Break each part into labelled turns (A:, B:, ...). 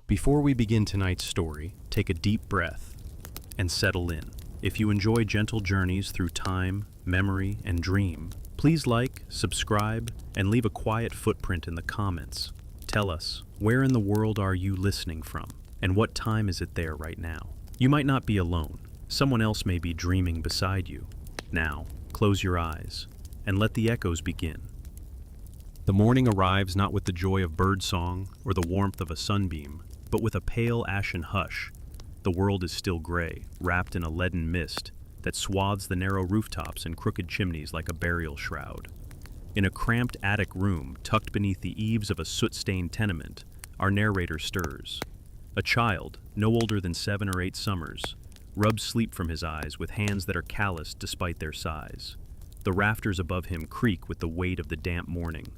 A: Before we begin tonight's story, take a deep breath and settle in. If you enjoy gentle journeys through time, memory, and dream, please like, subscribe, and leave a quiet footprint in the comments. Tell us, where in the world are you listening from, and what time is it there right now? You might not be alone. Someone else may be dreaming beside you. Now, close your eyes and let the echoes begin. The morning arrives not with the joy of birdsong or the warmth of a sunbeam, but with a pale ashen hush. The world is still gray, wrapped in a leaden mist that swathes the narrow rooftops and crooked chimneys like a burial shroud. In a cramped attic room, tucked beneath the eaves of a soot-stained tenement, our narrator stirs. A child, no older than 7 or 8 summers, rubs sleep from his eyes with hands that are calloused despite their size. The rafters above him creak with the weight of the damp morning,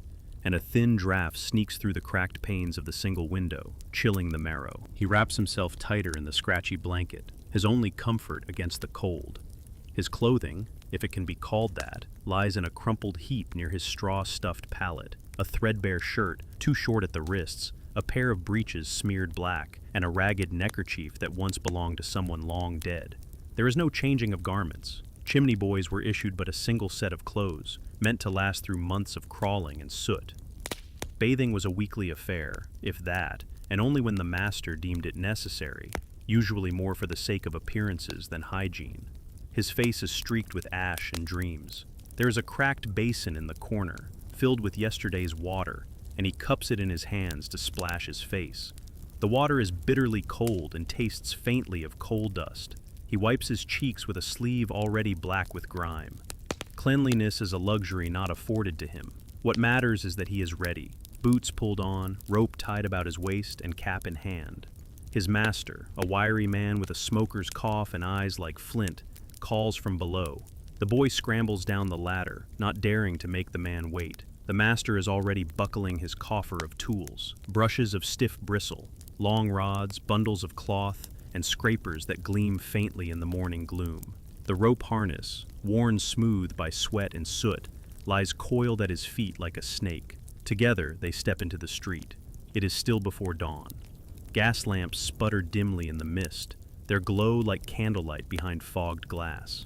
A: and a thin draft sneaks through the cracked panes of the single window, chilling the marrow. He wraps himself tighter in the scratchy blanket, his only comfort against the cold. His clothing, if it can be called that, lies in a crumpled heap near his straw-stuffed pallet, a threadbare shirt, too short at the wrists, a pair of breeches smeared black, and a ragged neckerchief that once belonged to someone long dead. There is no changing of garments. Chimney boys were issued but a single set of clothes, meant to last through months of crawling and soot. Bathing was a weekly affair, if that, and only when the master deemed it necessary, usually more for the sake of appearances than hygiene. His face is streaked with ash and dreams. There is a cracked basin in the corner, filled with yesterday's water, and he cups it in his hands to splash his face. The water is bitterly cold and tastes faintly of coal dust. He wipes his cheeks with a sleeve already black with grime. Cleanliness is a luxury not afforded to him. What matters is that he is ready, boots pulled on, rope tied about his waist, and cap in hand. His master, a wiry man with a smoker's cough and eyes like flint, calls from below. The boy scrambles down the ladder, not daring to make the man wait. The master is already buckling his coffer of tools, brushes of stiff bristle, long rods, bundles of cloth, and scrapers that gleam faintly in the morning gloom. The rope harness, worn smooth by sweat and soot, lies coiled at his feet like a snake. Together they step into the street. It is still before dawn. Gas lamps sputter dimly in the mist, their glow like candlelight behind fogged glass.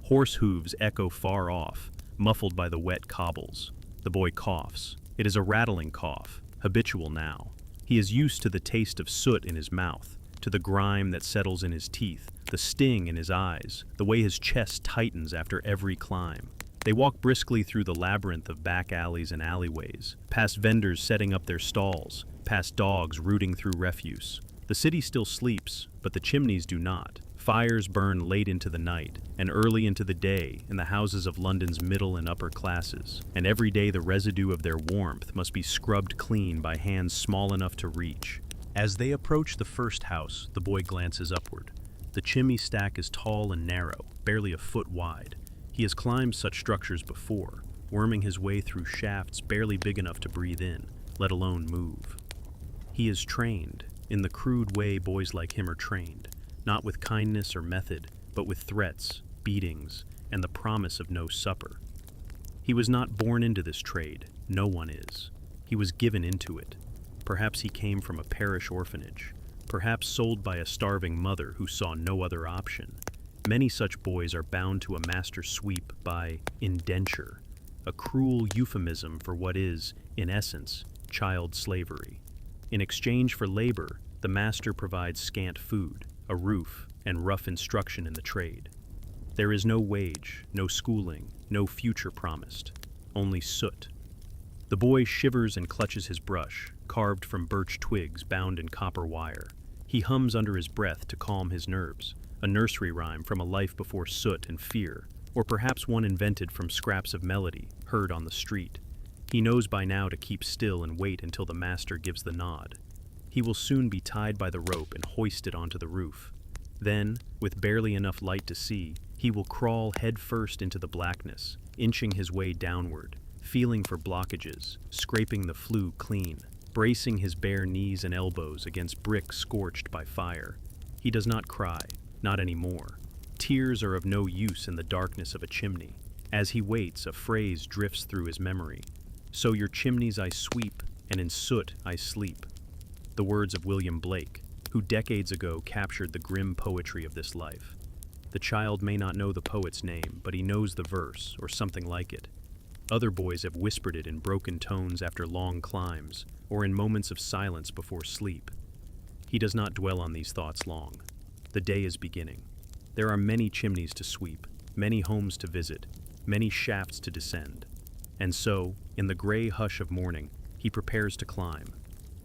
A: Horse hooves echo far off, muffled by the wet cobbles. The boy coughs. It is a rattling cough, habitual now. He is used to the taste of soot in his mouth, to the grime that settles in his teeth, the sting in his eyes, the way his chest tightens after every climb. They walk briskly through the labyrinth of back alleys and alleyways, past vendors setting up their stalls, past dogs rooting through refuse. The city still sleeps, but the chimneys do not. Fires burn late into the night and early into the day in the houses of London's middle and upper classes, and every day the residue of their warmth must be scrubbed clean by hands small enough to reach. As they approach the first house, the boy glances upward. The chimney stack is tall and narrow, barely a foot wide. He has climbed such structures before, worming his way through shafts barely big enough to breathe in, let alone move. He is trained, in the crude way boys like him are trained, not with kindness or method, but with threats, beatings, and the promise of no supper. He was not born into this trade, no one is. He was given into it. Perhaps he came from a parish orphanage, perhaps sold by a starving mother who saw no other option. Many such boys are bound to a master sweep by indenture, a cruel euphemism for what is, in essence, child slavery. In exchange for labor, the master provides scant food, a roof, and rough instruction in the trade. There is no wage, no schooling, no future promised, only soot. The boy shivers and clutches his brush, carved from birch twigs bound in copper wire. He hums under his breath to calm his nerves, a nursery rhyme from a life before soot and fear, or perhaps one invented from scraps of melody heard on the street. He knows by now to keep still and wait until the master gives the nod. He will soon be tied by the rope and hoisted onto the roof. Then, with barely enough light to see, he will crawl headfirst into the blackness, inching his way downward, feeling for blockages, scraping the flue clean, bracing his bare knees and elbows against brick scorched by fire. He does not cry, not anymore. Tears are of no use in the darkness of a chimney. As he waits, a phrase drifts through his memory. So your chimneys I sweep, and in soot I sleep. the words of William Blake, who decades ago captured the grim poetry of this life. The child may not know the poet's name, but he knows the verse, or something like it. Other boys have whispered it in broken tones after long climbs, or in moments of silence before sleep. He does not dwell on these thoughts long. The day is beginning. There are many chimneys to sweep, many homes to visit, many shafts to descend. And so, in the gray hush of morning, he prepares to climb.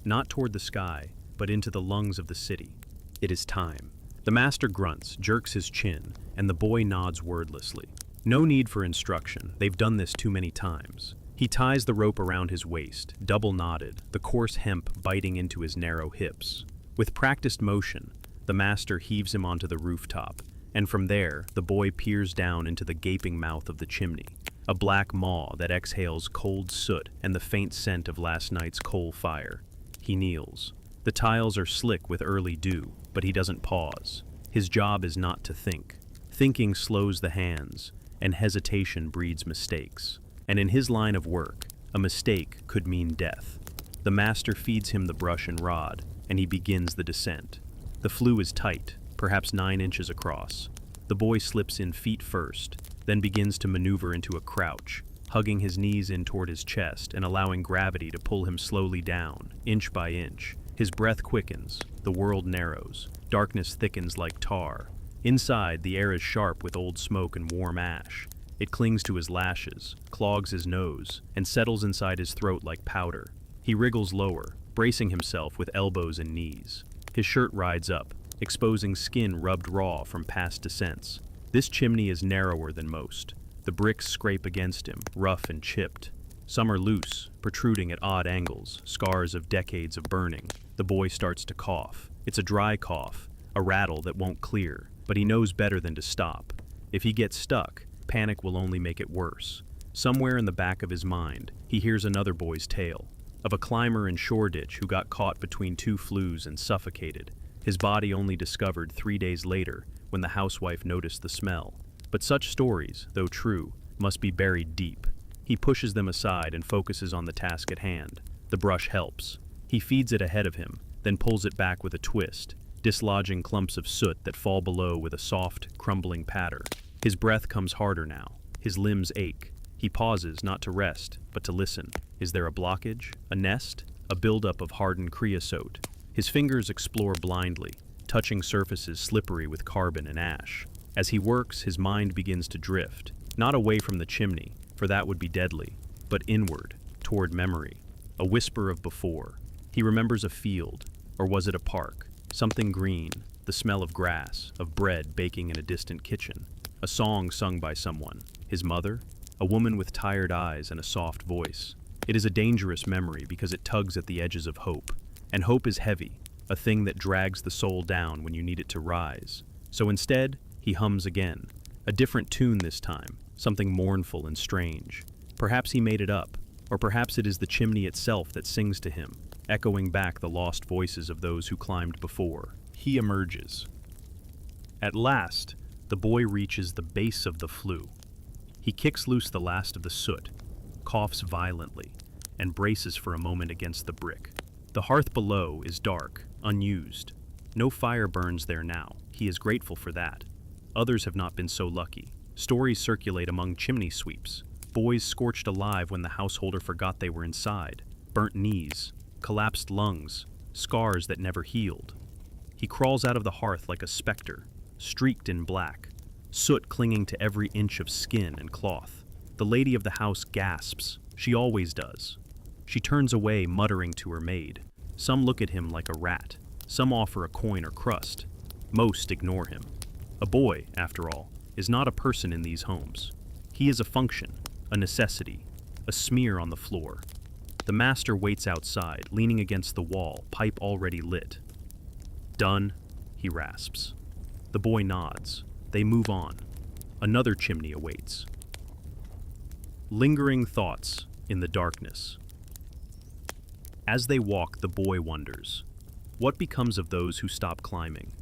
A: Not toward the sky, but into the lungs of the city. It is time. The master grunts, jerks his chin, and the boy nods wordlessly. No need for instruction, they've done this too many times. He ties the rope around his waist, double knotted, the coarse hemp biting into his narrow hips. With practiced motion, the master heaves him onto the rooftop, and from there, the boy peers down into the gaping mouth of the chimney, a black maw that exhales cold soot and the faint scent of last night's coal fire. He kneels. The tiles are slick with early dew, but he doesn't pause. His job is not to think. Thinking slows the hands, and hesitation breeds mistakes. And in his line of work, a mistake could mean death. The master feeds him the brush and rod, and he begins the descent. The flue is tight, perhaps 9 inches across. The boy slips in feet first, then begins to maneuver into a crouch, hugging his knees in toward his chest and allowing gravity to pull him slowly down, inch by inch. His breath quickens, the world narrows, darkness thickens like tar. Inside, the air is sharp with old smoke and warm ash. It clings to his lashes, clogs his nose, and settles inside his throat like powder. He wriggles lower, bracing himself with elbows and knees. His shirt rides up, exposing skin rubbed raw from past descents. This chimney is narrower than most. The bricks scrape against him, rough and chipped. Some are loose, protruding at odd angles, scars of decades of burning. The boy starts to cough. It's a dry cough, a rattle that won't clear, but he knows better than to stop. If he gets stuck, panic will only make it worse. Somewhere in the back of his mind, he hears another boy's tale, of a climber in Shoreditch who got caught between 2 flues and suffocated, his body only discovered 3 days later when the housewife noticed the smell. But such stories, though true, must be buried deep. He pushes them aside and focuses on the task at hand. The brush helps. He feeds it ahead of him, then pulls it back with a twist, dislodging clumps of soot that fall below with a soft, crumbling patter. His breath comes harder now. His limbs ache. He pauses not to rest, but to listen. Is there a blockage? A nest? A buildup of hardened creosote? His fingers explore blindly, touching surfaces slippery with carbon and ash. As he works, his mind begins to drift, not away from the chimney, for that would be deadly, but inward, toward memory. A whisper of before. He remembers a field, or was it a park? Something green, the smell of grass, of bread baking in a distant kitchen. A song sung by someone. His mother? A woman with tired eyes and a soft voice. It is a dangerous memory because it tugs at the edges of hope. And hope is heavy, a thing that drags the soul down when you need it to rise. So instead, he hums again. A different tune this time, something mournful and strange. Perhaps he made it up, or perhaps it is the chimney itself that sings to him, echoing back the lost voices of those who climbed before. He emerges. At last, the boy reaches the base of the flue. He kicks loose the last of the soot, coughs violently, and braces for a moment against the brick. The hearth below is dark, unused. No fire burns there now. He is grateful for that. Others have not been so lucky. Stories circulate among chimney sweeps. Boys scorched alive when the householder forgot they were inside. Burnt knees, collapsed lungs, scars that never healed. He crawls out of the hearth like a specter, streaked in black, soot clinging to every inch of skin and cloth. The lady of the house gasps. She always does. She turns away, muttering to her maid. Some look at him like a rat. Some offer a coin or crust. Most ignore him. A boy, after all, is not a person in these homes. He is a function, a necessity, a smear on the floor. The master waits outside, leaning against the wall, pipe already lit. Done, he rasps. The boy nods. They move on. Another chimney awaits. Lingering thoughts in the darkness. As they walk, the boy wonders, what becomes of those who stop climbing?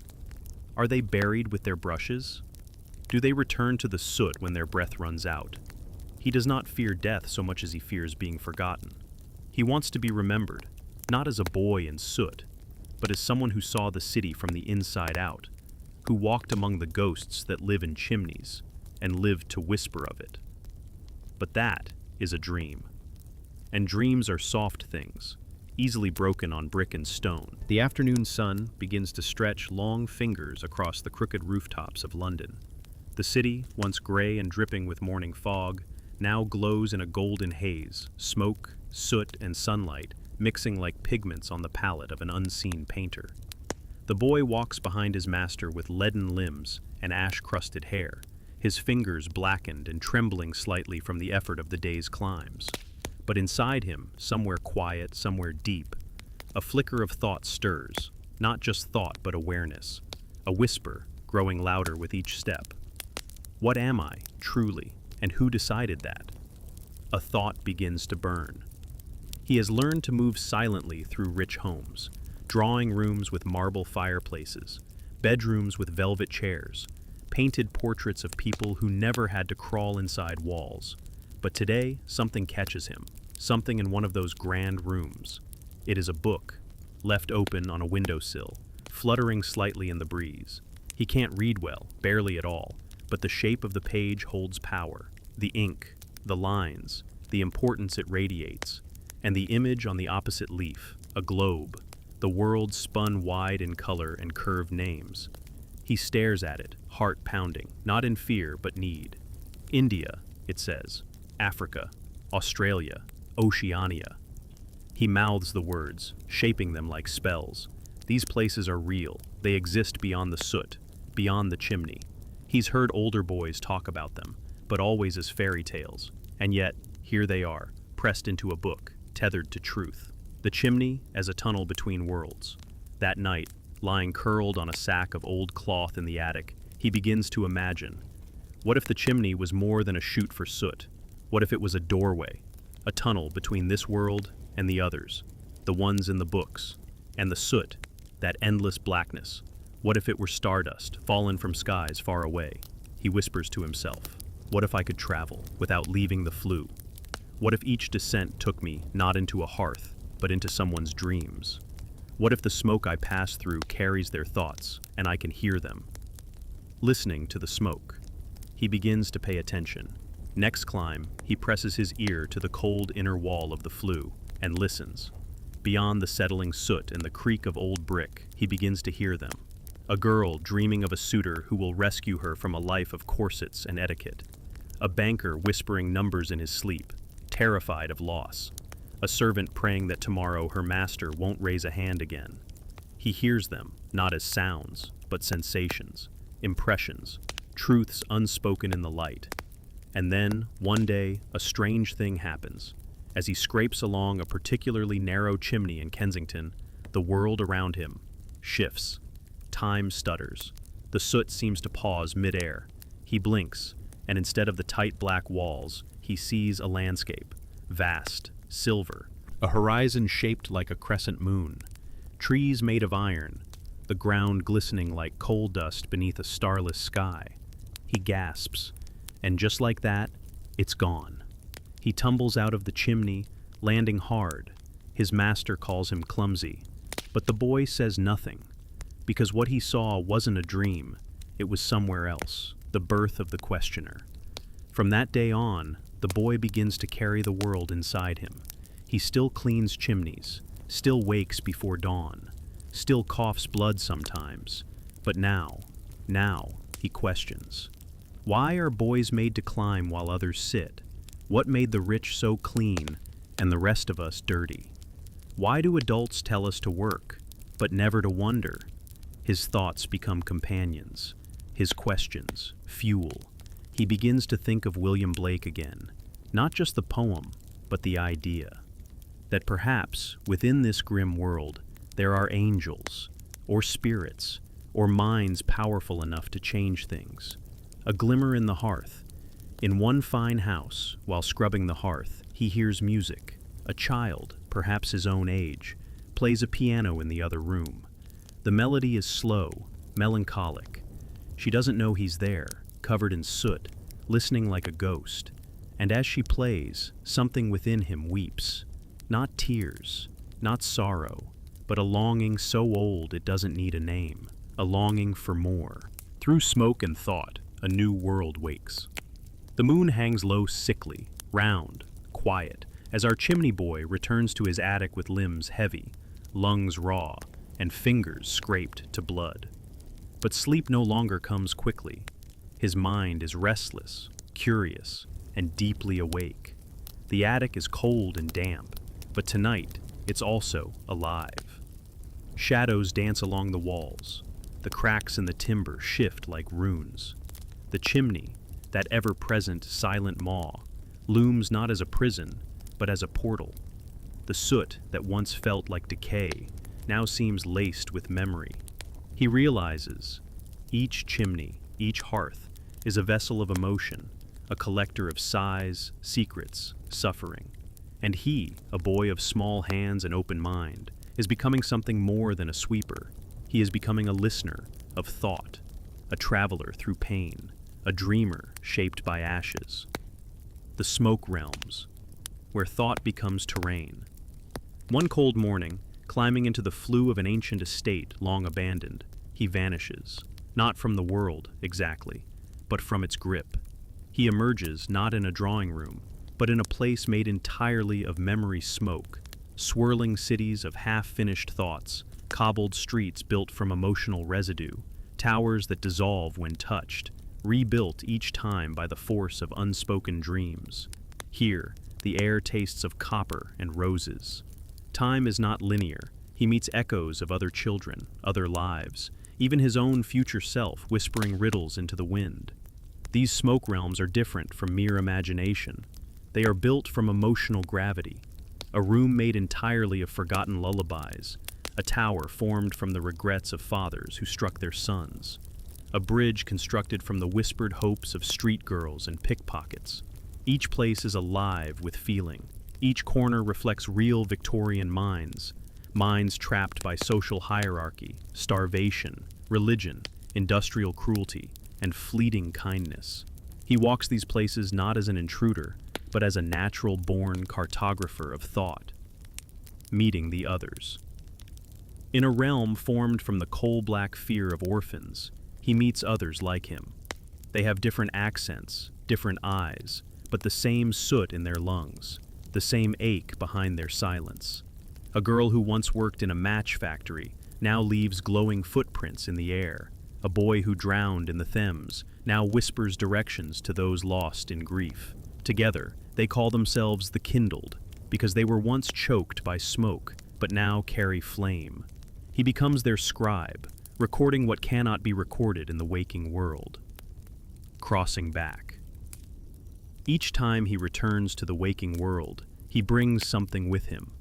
A: Are they buried with their brushes? Do they return to the soot when their breath runs out? He does not fear death so much as he fears being forgotten. He wants to be remembered, not as a boy in soot, but as someone who saw the city from the inside out, who walked among the ghosts that live in chimneys and lived to whisper of it. But that is a dream. And dreams are soft things, easily broken on brick and stone. The afternoon sun begins to stretch long fingers across the crooked rooftops of London. The city, once gray and dripping with morning fog, now glows in a golden haze, smoke, soot, and sunlight mixing like pigments on the palette of an unseen painter. The boy walks behind his master with leaden limbs and ash-crusted hair, his fingers blackened and trembling slightly from the effort of the day's climbs. But inside him, somewhere quiet, somewhere deep, a flicker of thought stirs, not just thought but awareness, a whisper growing louder with each step. What am I, truly, and who decided that? A thought begins to burn. He has learned to move silently through rich homes, drawing rooms with marble fireplaces, bedrooms with velvet chairs, painted portraits of people who never had to crawl inside walls. But today, something catches him, something in one of those grand rooms. It is a book, left open on a windowsill, fluttering slightly in the breeze. He can't read well, barely at all, but the shape of the page holds power. The ink, the lines, the importance it radiates, and the image on the opposite leaf, a globe, the world spun wide in color and curved names. He stares at it, heart pounding, not in fear but need. India, it says, Africa, Australia, Oceania. He mouths the words, shaping them like spells. These places are real. They exist beyond the soot, beyond the chimney. He's heard older boys talk about them, but always as fairy tales. And yet, here they are, pressed into a book, tethered to truth. The chimney as a tunnel between worlds. That night, lying curled on a sack of old cloth in the attic, he begins to imagine. What if the chimney was more than a chute for soot? What if it was a doorway, a tunnel between this world and the others, the ones in the books, and the soot, that endless blackness? What if it were stardust, fallen from skies far away? He whispers to himself. What if I could travel without leaving the flue? What if each descent took me not into a hearth, but into someone's dreams? What if the smoke I pass through carries their thoughts, and I can hear them? Listening to the smoke, he begins to pay attention. Next climb, he presses his ear to the cold inner wall of the flue and listens. Beyond the settling soot and the creak of old brick, he begins to hear them. A girl dreaming of a suitor who will rescue her from a life of corsets and etiquette. A banker whispering numbers in his sleep, terrified of loss. A servant praying that tomorrow her master won't raise a hand again. He hears them, not as sounds, but sensations, impressions, truths unspoken in the light. And then, one day, a strange thing happens. As he scrapes along a particularly narrow chimney in Kensington, the world around him shifts. Time stutters. The soot seems to pause mid-air. He blinks, and instead of the tight black walls, he sees a landscape, vast, silver, a horizon shaped like a crescent moon, trees made of iron, the ground glistening like coal dust beneath a starless sky. He gasps, and just like that, it's gone. He tumbles out of the chimney, landing hard. His master calls him clumsy, but the boy says nothing, because what he saw wasn't a dream, it was somewhere else, the birth of the questioner. From that day on, the boy begins to carry the world inside him. He still cleans chimneys, still wakes before dawn, still coughs blood sometimes. But now, he questions. Why are boys made to climb while others sit? What made the rich so clean and the rest of us dirty? Why do adults tell us to work, but never to wonder? His thoughts become companions, his questions, fuel. He begins to think of William Blake again, not just the poem, but the idea. That perhaps, within this grim world, there are angels, or spirits, or minds powerful enough to change things. A glimmer in the hearth. In one fine house, while scrubbing the hearth, he hears music. A child, perhaps his own age, plays a piano in the other room. The melody is slow, melancholic. She doesn't know he's there, covered in soot, listening like a ghost. And as she plays, something within him weeps. Not tears, not sorrow, but a longing so old it doesn't need a name, a longing for more. Through smoke and thought, a new world wakes. The moon hangs low sickly, round, quiet, as our chimney boy returns to his attic with limbs heavy, lungs raw, and fingers scraped to blood. But sleep no longer comes quickly. His mind is restless, curious, and deeply awake. The attic is cold and damp, but tonight it's also alive. Shadows dance along the walls. The cracks in the timber shift like runes. The chimney, that ever-present silent maw, looms not as a prison, but as a portal. The soot that once felt like decay now seems laced with memory. He realizes each chimney, each hearth, is a vessel of emotion, a collector of sighs, secrets, suffering. And he, a boy of small hands and open mind, is becoming something more than a sweeper. He is becoming a listener of thought, a traveler through pain, a dreamer shaped by ashes. The smoke realms, where thought becomes terrain. One cold morning, climbing into the flue of an ancient estate long abandoned, he vanishes, not from the world, exactly, but from its grip. He emerges not in a drawing room, but in a place made entirely of memory smoke, swirling cities of half-finished thoughts, cobbled streets built from emotional residue, towers that dissolve when touched, rebuilt each time by the force of unspoken dreams. Here, the air tastes of copper and roses. Time is not linear. He meets echoes of other children, other lives, even his own future self whispering riddles into the wind. These smoke realms are different from mere imagination. They are built from emotional gravity. A room made entirely of forgotten lullabies, a tower formed from the regrets of fathers who struck their sons, a bridge constructed from the whispered hopes of street girls and pickpockets. Each place is alive with feeling. Each corner reflects real Victorian minds, minds trapped by social hierarchy, starvation, religion, industrial cruelty, and fleeting kindness. He walks these places not as an intruder, but as a natural-born cartographer of thought, meeting the others. In a realm formed from the coal-black fear of orphans, he meets others like him. They have different accents, different eyes, but the same soot in their lungs, the same ache behind their silence. A girl who once worked in a match factory now leaves glowing footprints in the air. A boy who drowned in the Thames now whispers directions to those lost in grief. Together, they call themselves the Kindled, because they were once choked by smoke, but now carry flame. He becomes their scribe, recording what cannot be recorded in the waking world. Crossing back. Each time he returns to the waking world, he brings something with him.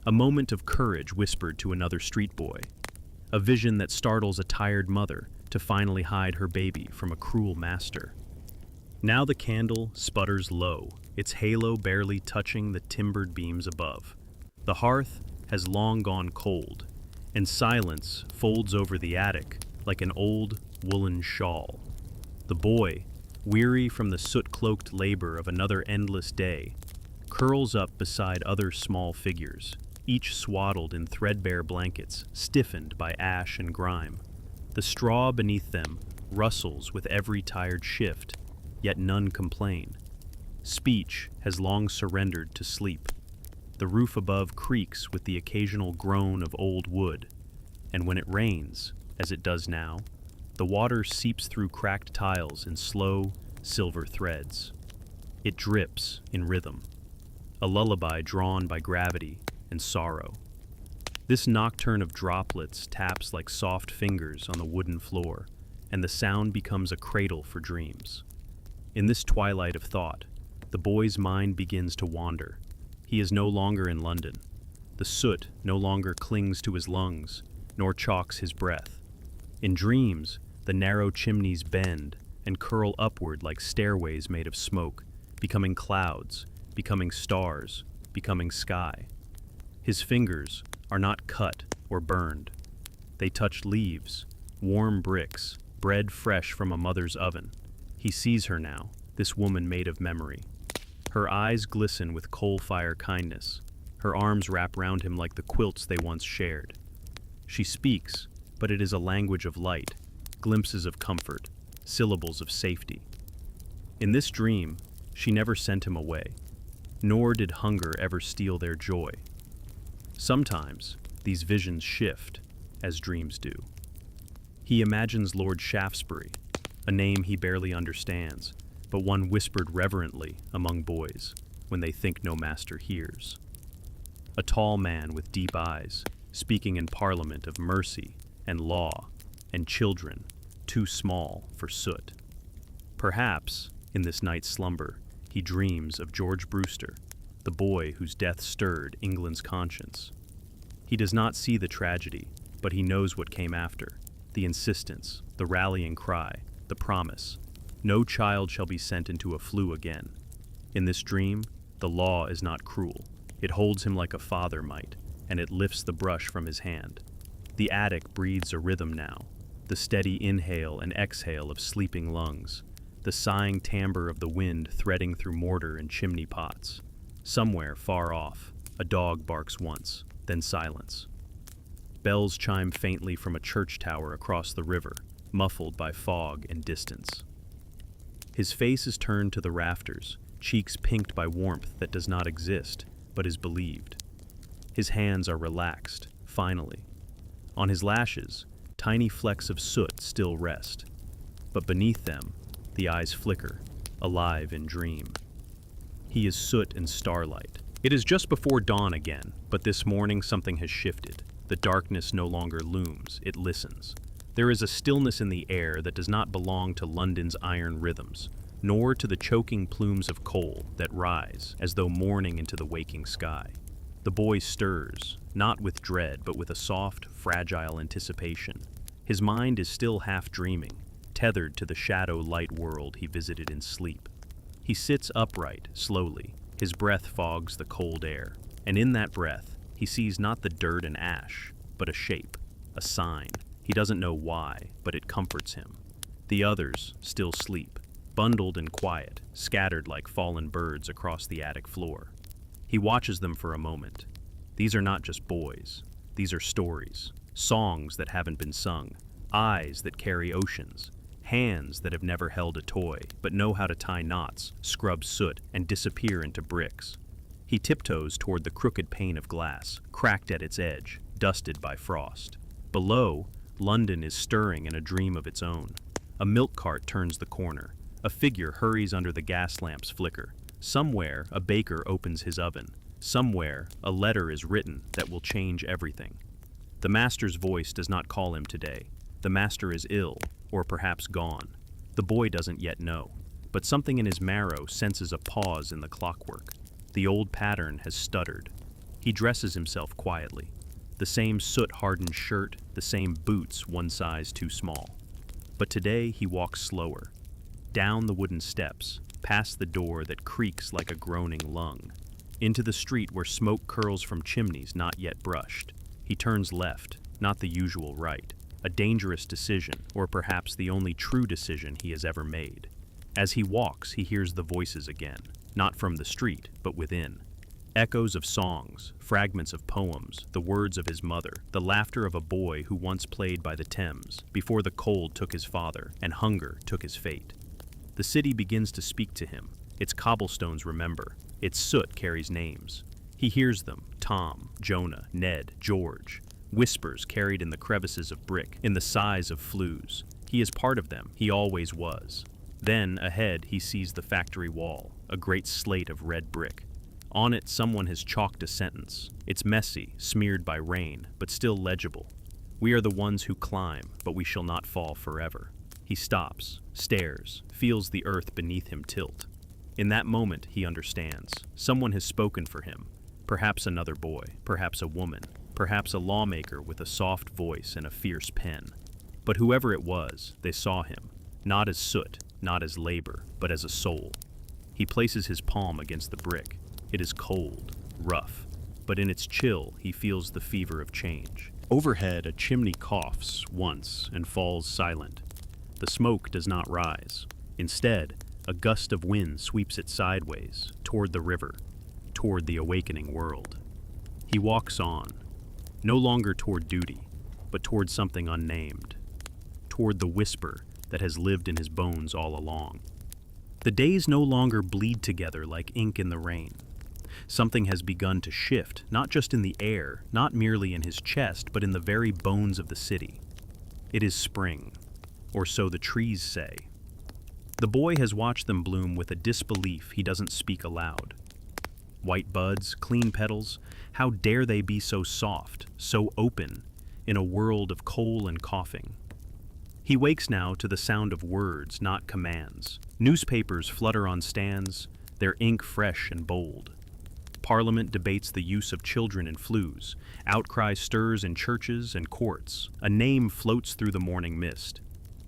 A: A moment of courage whispered to another street boy. A vision that startles a tired mother to finally hide her baby from a cruel master. Now the candle sputters low, its halo barely touching the timbered beams above. The hearth has long gone cold, and silence folds over the attic like an old woolen shawl. The boy, weary from the soot-cloaked labor of another endless day, curls up beside other small figures, each swaddled in threadbare blankets, stiffened by ash and grime. The straw beneath them rustles with every tired shift, yet none complain. Speech has long surrendered to sleep. The roof above creaks with the occasional groan of old wood, and when it rains, as it does now, the water seeps through cracked tiles in slow, silver threads. It drips in rhythm, a lullaby drawn by gravity and sorrow. This nocturne of droplets taps like soft fingers on the wooden floor, and the sound becomes a cradle for dreams. In this twilight of thought, the boy's mind begins to wander. He is no longer in London. The soot no longer clings to his lungs, nor chalks his breath. In dreams, the narrow chimneys bend and curl upward like stairways made of smoke, becoming clouds, becoming stars, becoming sky. His fingers are not cut or burned. They touch leaves, warm bricks, bread fresh from a mother's oven. He sees her now, this woman made of memory. Her eyes glisten with coal-fire kindness. Her arms wrap round him like the quilts they once shared. She speaks, but it is a language of light, glimpses of comfort, syllables of safety. In this dream, she never sent him away, nor did hunger ever steal their joy. Sometimes, these visions shift, as dreams do. He imagines Lord Shaftesbury, a name he barely understands, but one whispered reverently among boys when they think no master hears. A tall man with deep eyes, speaking in Parliament of mercy and law and children too small for soot. Perhaps, in this night's slumber, he dreams of George Brewster, the boy whose death stirred England's conscience. He does not see the tragedy, but he knows what came after, the insistence, the rallying cry, the promise. No child shall be sent into a flue again. In this dream, the law is not cruel. It holds him like a father might, and it lifts the brush from his hand. The attic breathes a rhythm now, the steady inhale and exhale of sleeping lungs, the sighing timbre of the wind threading through mortar and chimney pots. Somewhere far off, a dog barks once, then silence. Bells chime faintly from a church tower across the river, muffled by fog and distance. His face is turned to the rafters, cheeks pinked by warmth that does not exist, but is believed. His hands are relaxed, finally. On his lashes, tiny flecks of soot still rest, but beneath them, the eyes flicker, alive in dream. He is soot and starlight. It is just before dawn again, but this morning something has shifted. The darkness no longer looms, it listens. There is a stillness in the air that does not belong to London's iron rhythms, nor to the choking plumes of coal that rise as though mourning into the waking sky. The boy stirs, not with dread, but with a soft, fragile anticipation. His mind is still half dreaming, tethered to the shadow-light world he visited in sleep. He sits upright, slowly. His breath fogs the cold air, and in that breath, he sees not the dirt and ash, but a shape, a sign. He doesn't know why, but it comforts him. The others still sleep, bundled and quiet, scattered like fallen birds across the attic floor. He watches them for a moment. These are not just boys. These are stories, songs that haven't been sung, eyes that carry oceans, hands that have never held a toy, but know how to tie knots, scrub soot, and disappear into bricks. He tiptoes toward the crooked pane of glass, cracked at its edge, dusted by frost. Below, London is stirring in a dream of its own. A milk cart turns the corner. A figure hurries under the gas lamp's flicker. Somewhere, a baker opens his oven. Somewhere, a letter is written that will change everything. The master's voice does not call him today. The master is ill, or perhaps gone. The boy doesn't yet know, but something in his marrow senses a pause in the clockwork. The old pattern has stuttered. He dresses himself quietly. The same soot-hardened shirt, the same boots one size too small. But today he walks slower. Down the wooden steps, past the door that creaks like a groaning lung, into the street where smoke curls from chimneys not yet brushed. He turns left, not the usual right. A dangerous decision, or perhaps the only true decision he has ever made. As he walks, he hears the voices again, not from the street, but within. Echoes of songs, fragments of poems, the words of his mother, the laughter of a boy who once played by the Thames, before the cold took his father and hunger took his fate. The city begins to speak to him. Its cobblestones remember. Its soot carries names. He hears them: Tom, Jonah, Ned, George. Whispers carried in the crevices of brick, in the sighs of flues. He is part of them. He always was. Then, ahead, he sees the factory wall, a great slate of red brick. On it, someone has chalked a sentence. It's messy, smeared by rain, but still legible. We are the ones who climb, but we shall not fall forever. He stops, stares, feels the earth beneath him tilt. In that moment, he understands. Someone has spoken for him. Perhaps another boy, perhaps a woman, perhaps a lawmaker with a soft voice and a fierce pen. But whoever it was, they saw him, not as soot, not as labor, but as a soul. He places his palm against the brick. It is cold, rough, but in its chill, he feels the fever of change. Overhead, a chimney coughs once and falls silent. The smoke does not rise. Instead, a gust of wind sweeps it sideways, toward the river, toward the awakening world. He walks on, no longer toward duty, but toward something unnamed. Toward the whisper that has lived in his bones all along. The days no longer bleed together like ink in the rain. Something has begun to shift, not just in the air, not merely in his chest, but in the very bones of the city. It is spring, or so the trees say. The boy has watched them bloom with a disbelief he doesn't speak aloud. White buds, clean petals, how dare they be so soft, so open, in a world of coal and coughing? He wakes now to the sound of words, not commands. Newspapers flutter on stands, their ink fresh and bold. Parliament debates the use of children in flues. Outcry stirs in churches and courts. A name floats through the morning mist.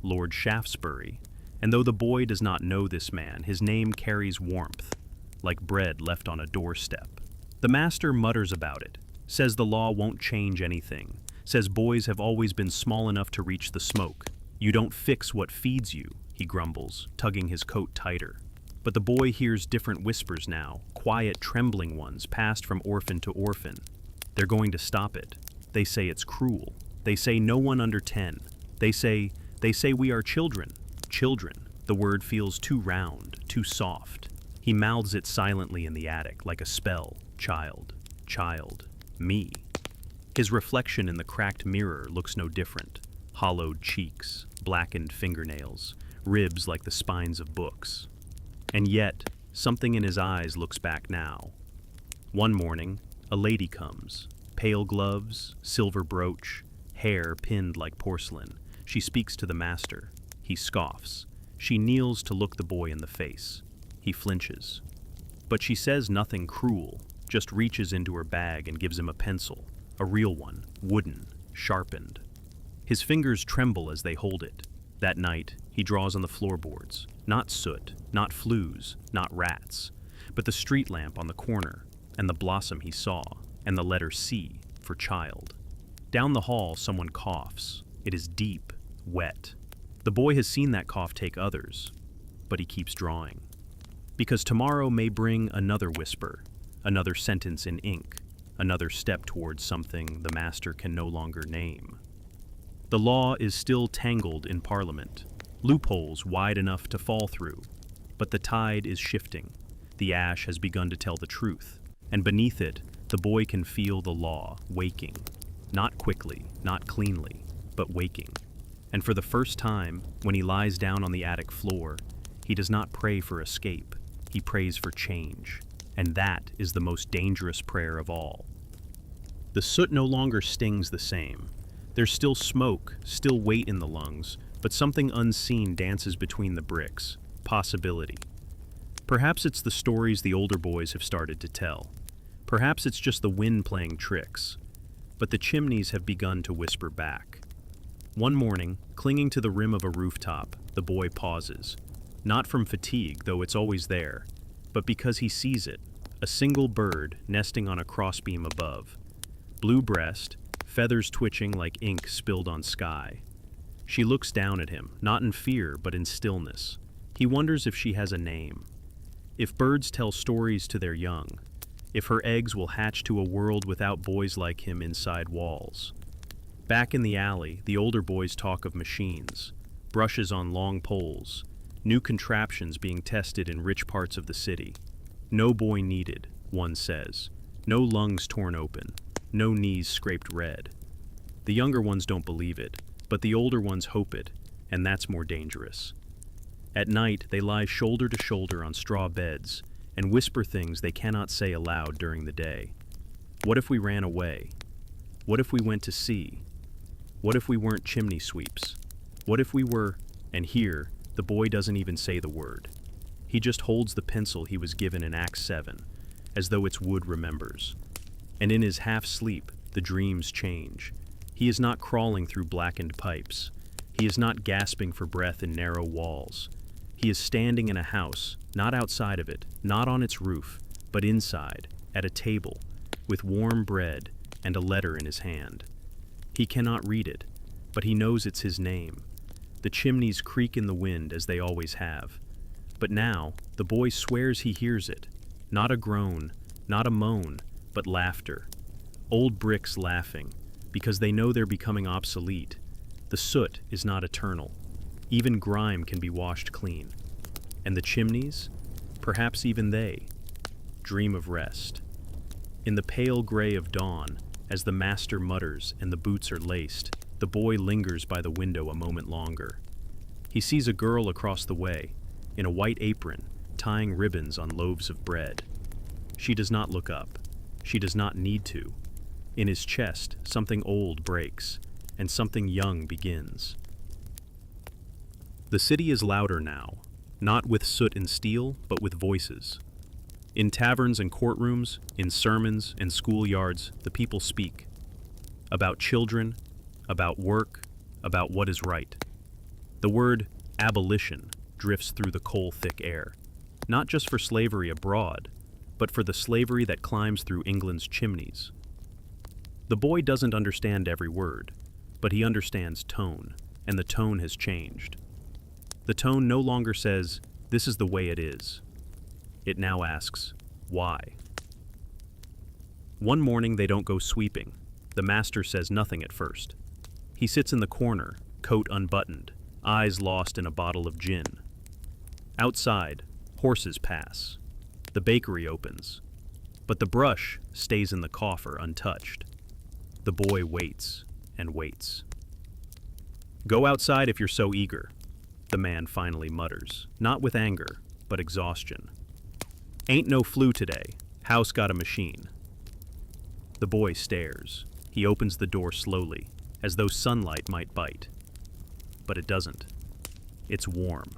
A: Lord Shaftesbury. And though the boy does not know this man, his name carries warmth, like bread left on a doorstep. The master mutters about it, says the law won't change anything, says boys have always been small enough to reach the smoke. You don't fix what feeds you, he grumbles, tugging his coat tighter. But the boy hears different whispers now, quiet, trembling ones passed from orphan to orphan. They're going to stop it. They say it's cruel. They say no one under 10. They say we are children. Children. The word feels too round, too soft. He mouths it silently in the attic, like a spell. Child. Child. Me. His reflection in the cracked mirror looks no different. Hollowed cheeks, blackened fingernails, ribs like the spines of books. And yet, something in his eyes looks back now. One morning, a lady comes. Pale gloves, silver brooch, hair pinned like porcelain. She speaks to the master. He scoffs. She kneels to look the boy in the face. He flinches. But she says nothing cruel, just reaches into her bag and gives him a pencil, a real one, wooden, sharpened. His fingers tremble as they hold it. That night, he draws on the floorboards. Not soot, not flues, not rats, but the street lamp on the corner, and the blossom he saw, and the letter C for child. Down the hall, someone coughs. It is deep, wet. The boy has seen that cough take others, but he keeps drawing. Because tomorrow may bring another whisper, another sentence in ink, another step towards something the master can no longer name. The law is still tangled in Parliament, loopholes wide enough to fall through, but the tide is shifting. The ash has begun to tell the truth, and beneath it, the boy can feel the law waking. Not quickly, not cleanly, but waking. And for the first time, when he lies down on the attic floor, he does not pray for escape, he prays for change. And that is the most dangerous prayer of all. The soot no longer stings the same. There's still smoke, still weight in the lungs, but something unseen dances between the bricks. Possibility. Perhaps it's the stories the older boys have started to tell. Perhaps it's just the wind playing tricks. But the chimneys have begun to whisper back. One morning, clinging to the rim of a rooftop, the boy pauses. Not from fatigue, though it's always there, but because he sees it, a single bird nesting on a crossbeam above. Blue breast, feathers twitching like ink spilled on sky. She looks down at him, not in fear, but in stillness. He wonders if she has a name. If birds tell stories to their young. If her eggs will hatch to a world without boys like him inside walls. Back in the alley, the older boys talk of machines, brushes on long poles, new contraptions being tested in rich parts of the city. No boy needed, one says. No lungs torn open. No knees scraped red. The younger ones don't believe it, but the older ones hope it, and that's more dangerous. At night, they lie shoulder to shoulder on straw beds and whisper things they cannot say aloud during the day. What if we ran away? What if we went to sea? What if we weren't chimney sweeps? What if we were... And here, the boy doesn't even say the word. He just holds the pencil he was given in Act 7, as though its wood remembers. And in his half-sleep, the dreams change. He is not crawling through blackened pipes. He is not gasping for breath in narrow walls. He is standing in a house, not outside of it, not on its roof, but inside, at a table, with warm bread and a letter in his hand. He cannot read it, but he knows it's his name. The chimneys creak in the wind as they always have. But now, the boy swears he hears it. Not a groan, not a moan, but laughter. Old bricks laughing. because they know they're becoming obsolete. The soot is not eternal. Even grime can be washed clean. And the chimneys, perhaps even they, dream of rest. In the pale gray of dawn, as the master mutters and the boots are laced, the boy lingers by the window a moment longer. He sees a girl across the way, in a white apron, tying ribbons on loaves of bread. She does not look up. She does not need to. In his chest, something old breaks, and something young begins. The city is louder now, not with soot and steel, but with voices. In taverns and courtrooms, in sermons and schoolyards, the people speak. About children, about work, about what is right. The word abolition drifts through the coal-thick air, not just for slavery abroad, but for the slavery that climbs through England's chimneys. The boy doesn't understand every word, but he understands tone, and the tone has changed. The tone no longer says, "This is the way it is." It now asks, "Why?" One morning they don't go sweeping. The master says nothing at first. He sits in the corner, coat unbuttoned, eyes lost in a bottle of gin. Outside, horses pass. The bakery opens. But the brush stays in the coffer untouched. The boy waits and waits. "Go outside if you're so eager," the man finally mutters, not with anger, but exhaustion. "Ain't no flu today. House got a machine." The boy stares. He opens the door slowly, as though sunlight might bite. But it doesn't. It's warm.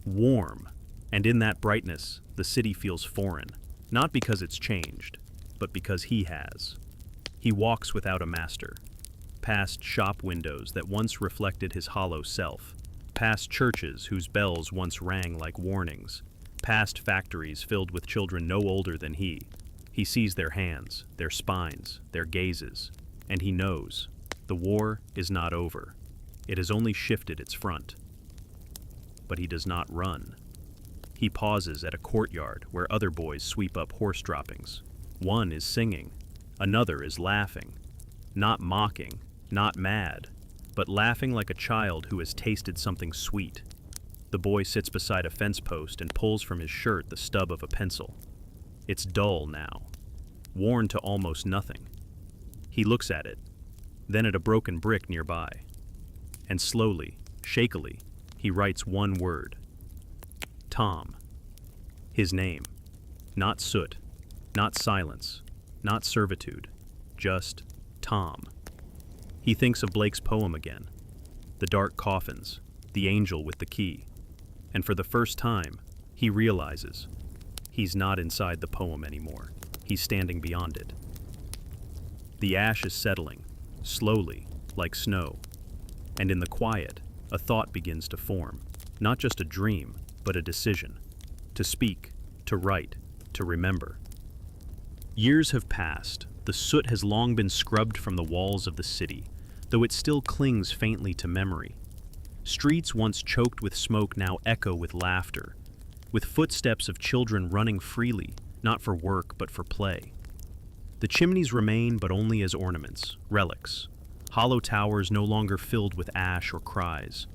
A: Warm. And in that brightness, the city feels foreign, not because it's changed, but because he has. He walks without a master, past shop windows that once reflected his hollow self, past churches whose bells once rang like warnings, past factories filled with children no older than he. He sees their hands, their spines, their gazes, and he knows the war is not over. It has only shifted its front. But he does not run. He pauses at a courtyard where other boys sweep up horse droppings. One is singing, another is laughing, not mocking, not mad, but laughing like a child who has tasted something sweet. The boy sits beside a fence post and pulls from his shirt the stub of a pencil. It's dull now, worn to almost nothing. He looks at it, then at a broken brick nearby. And slowly, shakily, he writes one word. Tom. His name. Not soot, not silence, not servitude, just Tom. He thinks of Blake's poem again. The dark coffins, the angel with the key. And for the first time, he realizes he's not inside the poem anymore. He's standing beyond it. The ash is settling, slowly, like snow. And in the quiet, a thought begins to form. Not just a dream, but a decision. To speak, to write, to remember. Years have passed. The soot has long been scrubbed from the walls of the city, though it still clings faintly to memory. Streets once choked with smoke now echo with laughter, with footsteps of children running freely, not for work but for play. The chimneys remain, but only as ornaments, relics, hollow towers no longer filled with ash or cries.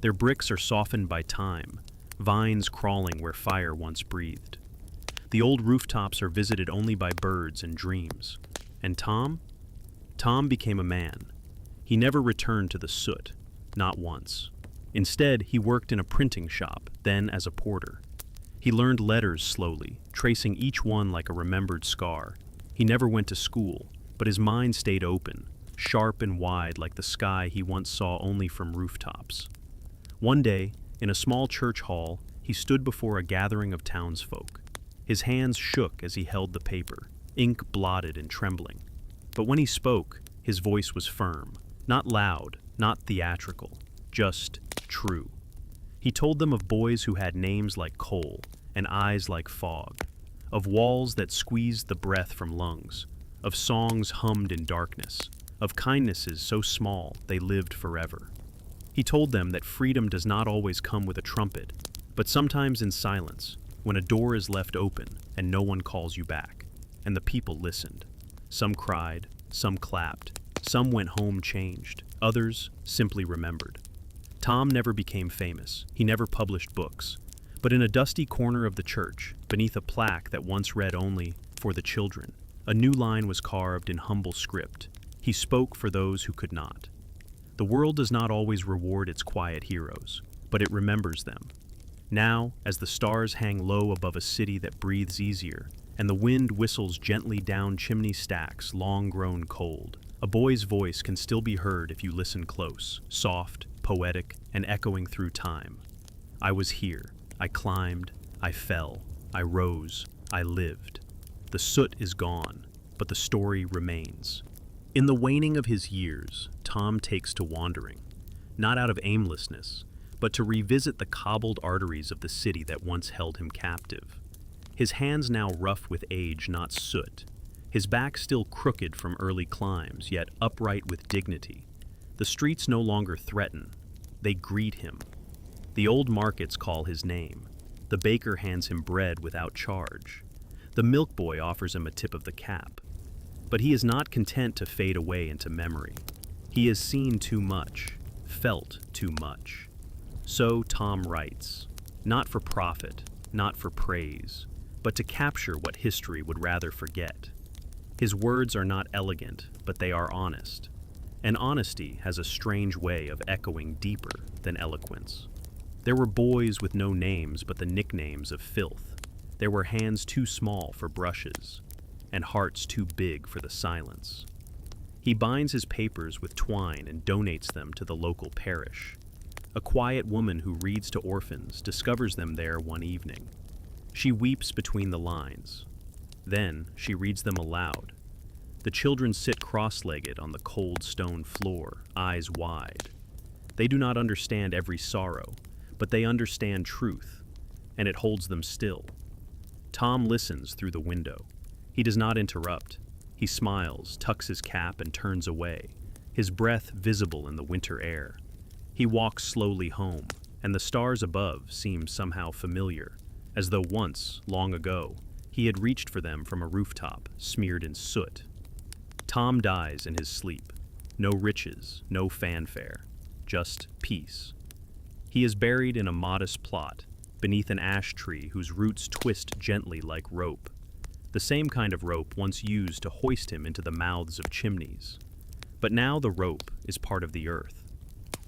A: Their bricks are softened by time, vines crawling where fire once breathed. The old rooftops are visited only by birds and dreams. And Tom? Tom became a man. He never returned to the soot, not once. Instead, he worked in a printing shop, then as a porter. He learned letters slowly, tracing each one like a remembered scar. He never went to school, but his mind stayed open, sharp and wide like the sky he once saw only from rooftops. One day, in a small church hall, he stood before a gathering of townsfolk. His hands shook as he held the paper, ink blotted and trembling. But when he spoke, his voice was firm, not loud, not theatrical, just true. He told them of boys who had names like coal and eyes like fog, of walls that squeezed the breath from lungs, of songs hummed in darkness, of kindnesses so small they lived forever. He told them that freedom does not always come with a trumpet, but sometimes in silence, when a door is left open and no one calls you back. And the people listened. Some cried, some clapped, Some went home changed, others simply remembered. Tom never became famous, he never published books, but in a dusty corner of the church, beneath a plaque that once read only, "For the children," a new line was carved in humble script. He spoke for those who could not. The world does not always reward its quiet heroes, but it remembers them. Now, as the stars hang low above a city that breathes easier, and the wind whistles gently down chimney stacks long grown cold, a boy's voice can still be heard if you listen close, soft, poetic, and echoing through time. I was here. I climbed. I fell. I rose. I lived. The soot is gone, but the story remains. In the waning of his years, Tom takes to wandering, not out of aimlessness, but to revisit the cobbled arteries of the city that once held him captive. His hands now rough with age, not soot. His back still crooked from early climbs, yet upright with dignity. The streets no longer threaten. They greet him. The old markets call his name. The baker hands him bread without charge. The milk boy offers him a tip of the cap. But he is not content to fade away into memory. He has seen too much, felt too much. So Tom writes, not for profit, not for praise, but to capture what history would rather forget. His words are not elegant, but they are honest. And honesty has a strange way of echoing deeper than eloquence. There were boys with no names but the nicknames of filth. There were hands too small for brushes, and hearts too big for the silence. He binds his papers with twine and donates them to the local parish. A quiet woman who reads to orphans discovers them there one evening. She weeps between the lines. Then she reads them aloud. The children sit cross-legged on the cold stone floor, eyes wide. They do not understand every sorrow, but they understand truth, and it holds them still. Tom listens through the window. He does not interrupt. He smiles, tucks his cap, and turns away, his breath visible in the winter air. He walks slowly home, and the stars above seem somehow familiar, as though once, long ago, he had reached for them from a rooftop, smeared in soot. Tom dies in his sleep. No riches, no fanfare, just peace. He is buried in a modest plot, beneath an ash tree whose roots twist gently like rope, the same kind of rope once used to hoist him into the mouths of chimneys. But now the rope is part of the earth.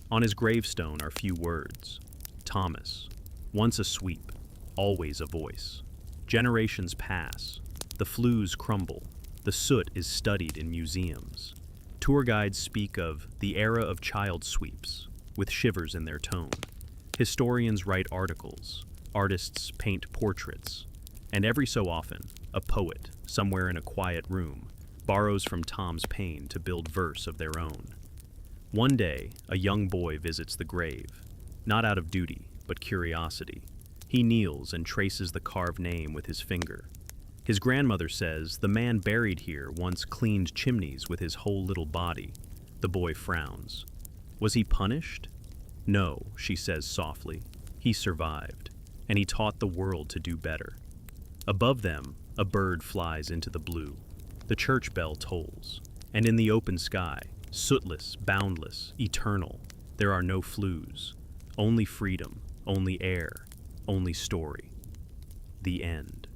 A: On his gravestone are few words. Thomas, once a sweep, always a voice. Generations pass, the flues crumble, the soot is studied in museums. Tour guides speak of the era of child sweeps, with shivers in their tone. Historians write articles, artists paint portraits, and every so often, a poet, somewhere in a quiet room, borrows from Tom's pain to build verse of their own. One day, a young boy visits the grave, not out of duty, but curiosity. He kneels and traces the carved name with his finger. His grandmother says the man buried here once cleaned chimneys with his whole little body. The boy frowns. Was he punished? No, she says softly. He survived, and he taught the world to do better. Above them, a bird flies into the blue. The church bell tolls, and in the open sky, sootless, boundless, eternal, there are no flues. Only freedom, only air, only story. The end.